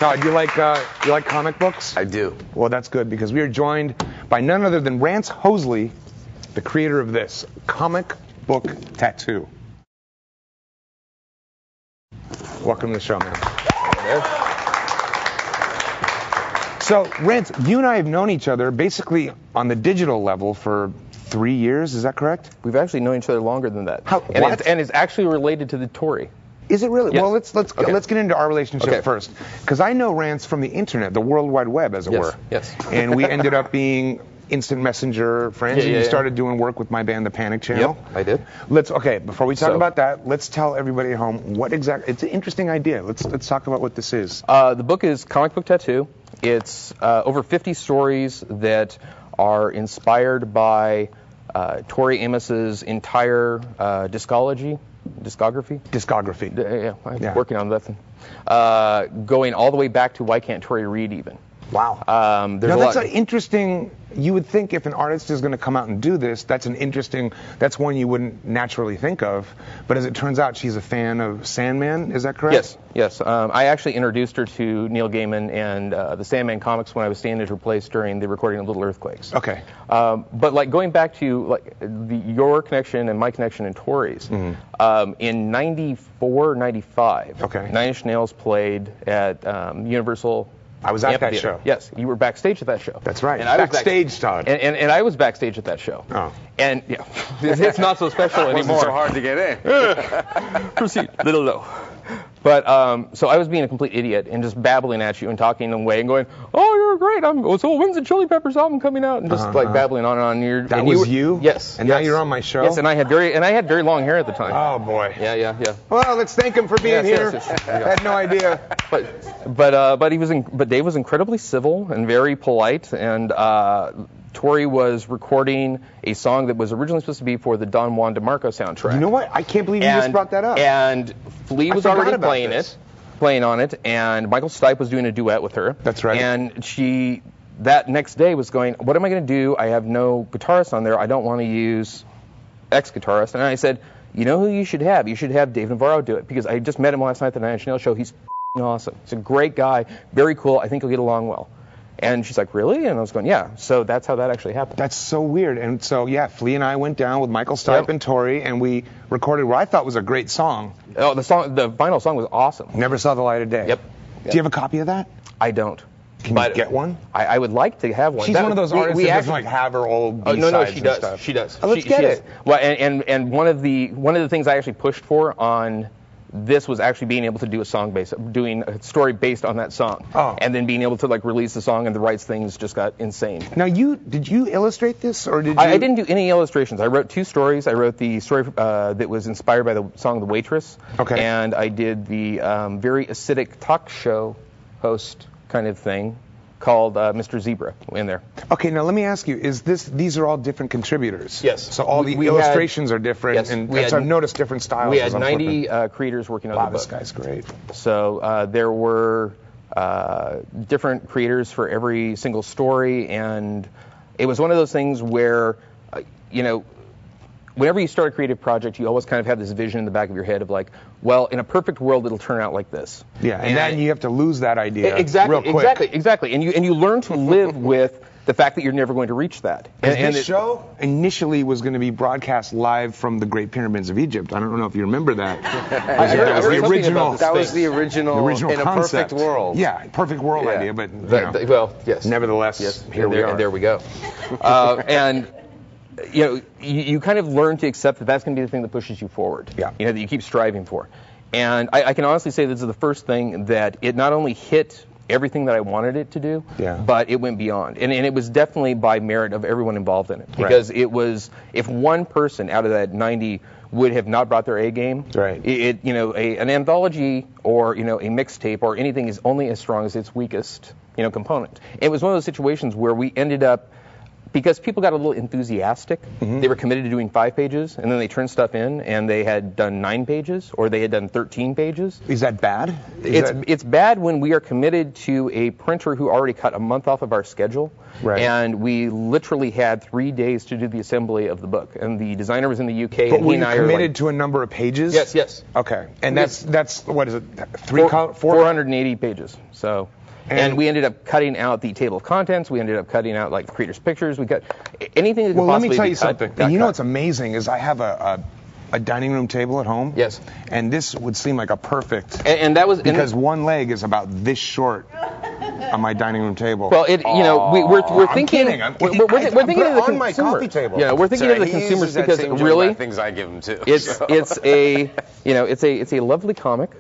No, do you like comic books? I do. Well, that's good because we are joined by none other than Rantz Hosley, the creator of this comic book tattoo. Welcome to the show, man. So, Rantz, you and I have known each other basically on the digital level for 3 years. Is that correct? We've actually known each other longer than that. What? And it's actually related to the Tori. Is it really? Yes. Well, let's get into our relationship first, because I know Rantz from the internet, the World Wide Web, as it were. Yes. And we ended up being instant messenger friends, and you started doing work with my band, The Panic Channel. Yep, I did. Before we talk about that, let's tell everybody at home what exactly. It's an interesting idea. Let's talk about what this is. The book is Comic Book Tattoo. It's over 50 stories that are inspired by Tori Amos's entire discography. Yeah, I'm working on that thing. Going all the way back to Why Can't Tori Read even. Wow. That's an interesting. You would think if an artist is going to come out and do this, that's one you wouldn't naturally think of. But as it turns out, she's a fan of Sandman. Is that correct? Yes. I actually introduced her to Neil Gaiman and the Sandman comics when I was staying at her place during the recording of Little Earthquakes. Okay. But going back to your connection and my connection and Tori's, in '94, '95, Nine Inch Nails played at Universal. I was at that show. Yes, you were backstage at that show. That's right. And I backstage, Todd. And I was backstage at that show. Oh. And it's not so special anymore. It wasn't so hard to get in. Proceed. Little low. But so I was being a complete idiot and just babbling at you and talking away and going, "Oh, you're great! So when's the Chili Peppers album coming out?" And just babbling on and on. That was you? Yes. And now you're on my show. Yes, and I had very long hair at the time. Oh boy. Yeah. Well, let's thank him for being here. Yes. I had no idea. But Dave was incredibly civil and very polite, and Tori was recording a song that was originally supposed to be for the Don Juan DeMarco soundtrack. You know what? I can't believe you just brought that up. And Flea was already playing on it, and Michael Stipe was doing a duet with her. That's right. And she, that next day, was going, "What am I going to do? I have no guitarist on there. I don't want to use X guitarist." And I said, "You know who you should have? You should have Dave Navarro do it, because I just met him last night at the Nine Inch Nails show. He's awesome. He's a great guy, very cool. I think he'll get along well." And she's like, "Really?" And I was going, "Yeah." So that's how that actually happened. That's so weird. And so, Flea and I went down with Michael Stipe and Tori, and we recorded what I thought was a great song. Oh, the vinyl song was awesome. Never saw the light of day. Yep. Do you have a copy of that? I don't. Can you get one? I would like to have one. She's one of those artists that doesn't have her old B-sides no, she does. and stuff. She does. Oh, let's get it. Well, and one of the things I actually pushed for on this was actually being able to do doing a story based on that song. Oh. And then being able to release the song, and the rights things just got insane. Now, did you illustrate this, or did you? I didn't do any illustrations. I wrote 2 stories. I wrote the story that was inspired by the song The Waitress. Okay. And I did the very acidic talk show host kind of thing called Mr. Zebra in there. Okay, now let me ask you, these are all different contributors? Yes. So all the illustrations are different, yes, and I've noticed different styles. We had 90 creators working on the book. This guy's great. So there were different creators for every single story, and it was one of those things where, whenever you start a creative project, you always kind of have this vision in the back of your head of well, in a perfect world, it'll turn out like this. Yeah, and then you have to lose that idea real quick. Exactly. And you learn to live with the fact that you're never going to reach that. And this show initially was going to be broadcast live from the Great Pyramids of Egypt. I don't know if you remember that. That was the original in concept. A perfect world. Yeah, perfect world idea, but yes. Nevertheless, yes, here we are. And there we go. And you kind of learn to accept that that's going to be the thing that pushes you forward. Yeah. That you keep striving for. And I can honestly say this is the first thing that it not only hit everything that I wanted it to do, but it went beyond. And it was definitely by merit of everyone involved in it. Because it was, if one person out of that 90 would have not brought their A game, an anthology or, a mixtape or anything is only as strong as its weakest, component. It was one of those situations where we ended up because people got a little enthusiastic. They were committed to doing 5 pages, and then they turned stuff in, and they had done 9 pages, or they had done 13 pages. Is that bad? It's bad when we are committed to a printer who already cut a month off of our schedule, and we literally had 3 days to do the assembly of the book. And the designer was in the UK, but and he and I are committed to a number of pages? Yes. Okay, and that's what is it? 480 pages. So. And we ended up cutting out the table of contents. We ended up cutting out like the creators' pictures. We cut anything that could possibly be cut. Well, let me tell you something. You know what's amazing is I have a dining room table at home. Yes. And this would seem like a perfect. And that was because one leg is about this short on my dining room table. Well, we're thinking. We're thinking of the on my coffee table. Yeah, we're thinking of the consumers because really, things I give him too. It's a lovely comic.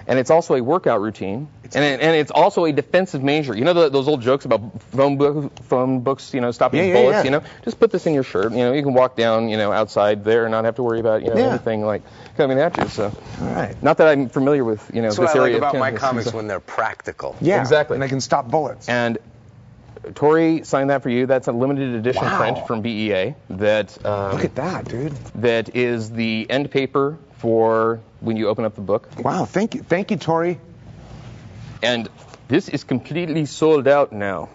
And it's also a workout routine, and it's also a defensive measure. You know those old jokes about phone books, stopping bullets. Yeah. Just put this in your shirt. You can walk down, outside there and not have to worry about, anything like coming at you. So, all right. Not that I'm familiar with, That's this what area. I like about my comics when they're practical. Yeah, exactly. And they can stop bullets. And Tori signed that for you. That's a limited edition print from BEA. That look at that, dude. That is the end paper for when you open up the book. Wow, thank you, Tori. And this is completely sold out now.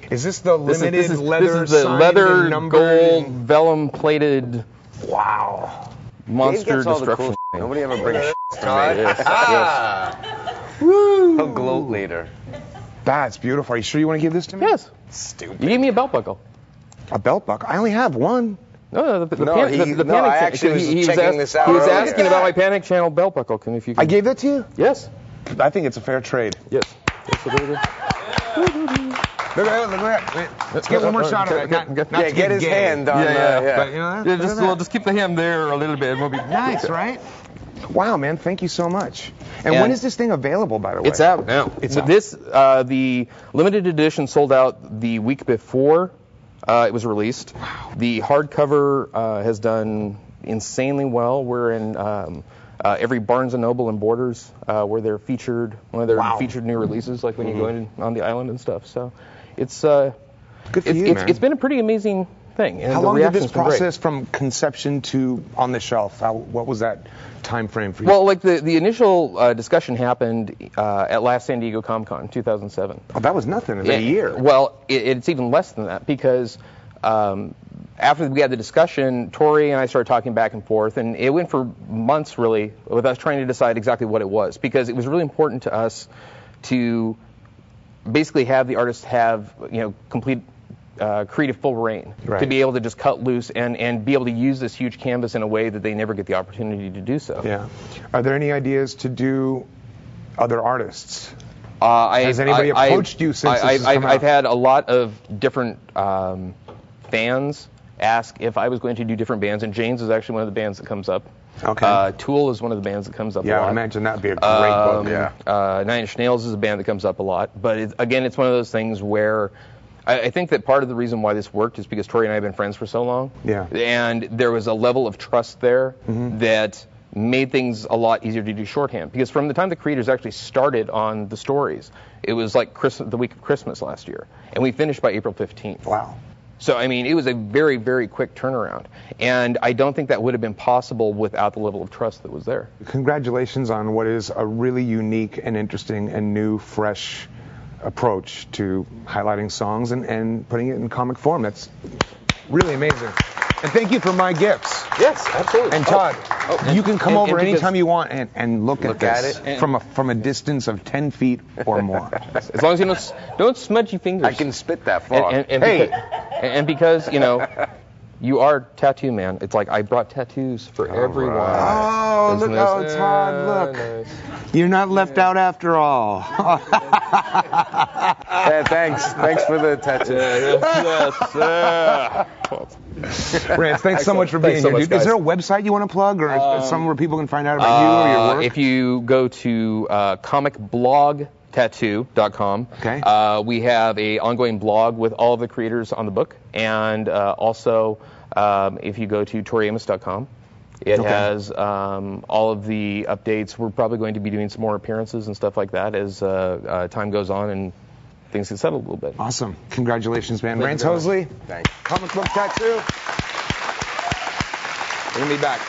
Is this the limited leather? This is the leather, gold, vellum-plated. Wow. Monster destruction. Cool. Nobody ever brings to me. Yes. Woo! He'll gloat later. That's beautiful. Are you sure you want to give this to me? Yes. Stupid. You gave me a belt buckle. A belt buckle? I only have one. No, the Panic. I actually was checking this out. He was asking about my Panic Channel belt buckle. I gave that to you? Yes. I think it's a fair trade. Yes. Look at that. Let's get one more shot of it. Get his hand on Just keep the hand there a little bit. We'll be nice, right? Wow, man, thank you so much. And when is this thing available, by the way? It's out now. The limited edition sold out the week before it was released. Wow. The hardcover has done insanely well. We're in every Barnes & Noble and Borders where they're featured, one of their featured new releases, like when you go in on the island and stuff. So it's good for you, man. It's been a pretty amazing thing. And how long did this process from conception to on the shelf? What was that time frame for you? Well, like the initial discussion happened at last San Diego Comic-Con 2007. Oh, that was nothing in a year. Well, it's even less than that because after we had the discussion, Tori and I started talking back and forth, and it went for months really with us trying to decide exactly what it was, because it was really important to us to basically have the artists have complete creative full reign, to be able to just cut loose and be able to use this huge canvas in a way that they never get the opportunity to do so. Yeah. Are there any ideas to do other artists? Has anybody approached you since this has come out? I've had a lot of different fans ask if I was going to do different bands, and Jane's is actually one of the bands that comes up. Okay. Tool is one of the bands that comes up a lot. Yeah, I imagine that would be a great book. Yeah. Nine Inch Nails is a band that comes up a lot. But it's one of those things where I think that part of the reason why this worked is because Tori and I have been friends for so long. Yeah. And there was a level of trust there that made things a lot easier to do shorthand. Because from the time the creators actually started on the stories, it was like the week of Christmas last year. And we finished by April 15th. Wow. So, I mean, it was a very, very quick turnaround. And I don't think that would have been possible without the level of trust that was there. Congratulations on what is a really unique and interesting and new, fresh approach to highlighting songs and putting it in comic form. That's really amazing. And thank you for my gifts. Yes, absolutely. And Todd, you can come over anytime you want and look at this from a distance of 10 feet or more. As long as you don't smudge your fingers. I can spit that far. And because, you are Tattoo Man. It's like I brought tattoos for everyone. Oh, look how it's Todd. Look. Nice. You're not left out after all. Yeah, thanks for the tattoo. Rantz, thanks so much for being here. Dude. Is there a website you want to plug, or somewhere people can find out about you or your work? If you go to comicblogtattoo.com, we have an ongoing blog with all of the creators on the book, and also if you go to toriamos.com, it has all of the updates. We're probably going to be doing some more appearances and stuff like that as time goes on, and things get settled a little bit. Awesome. Congratulations, man. Rantz Hosley. Thanks. Comic book tattoo. Bring me back.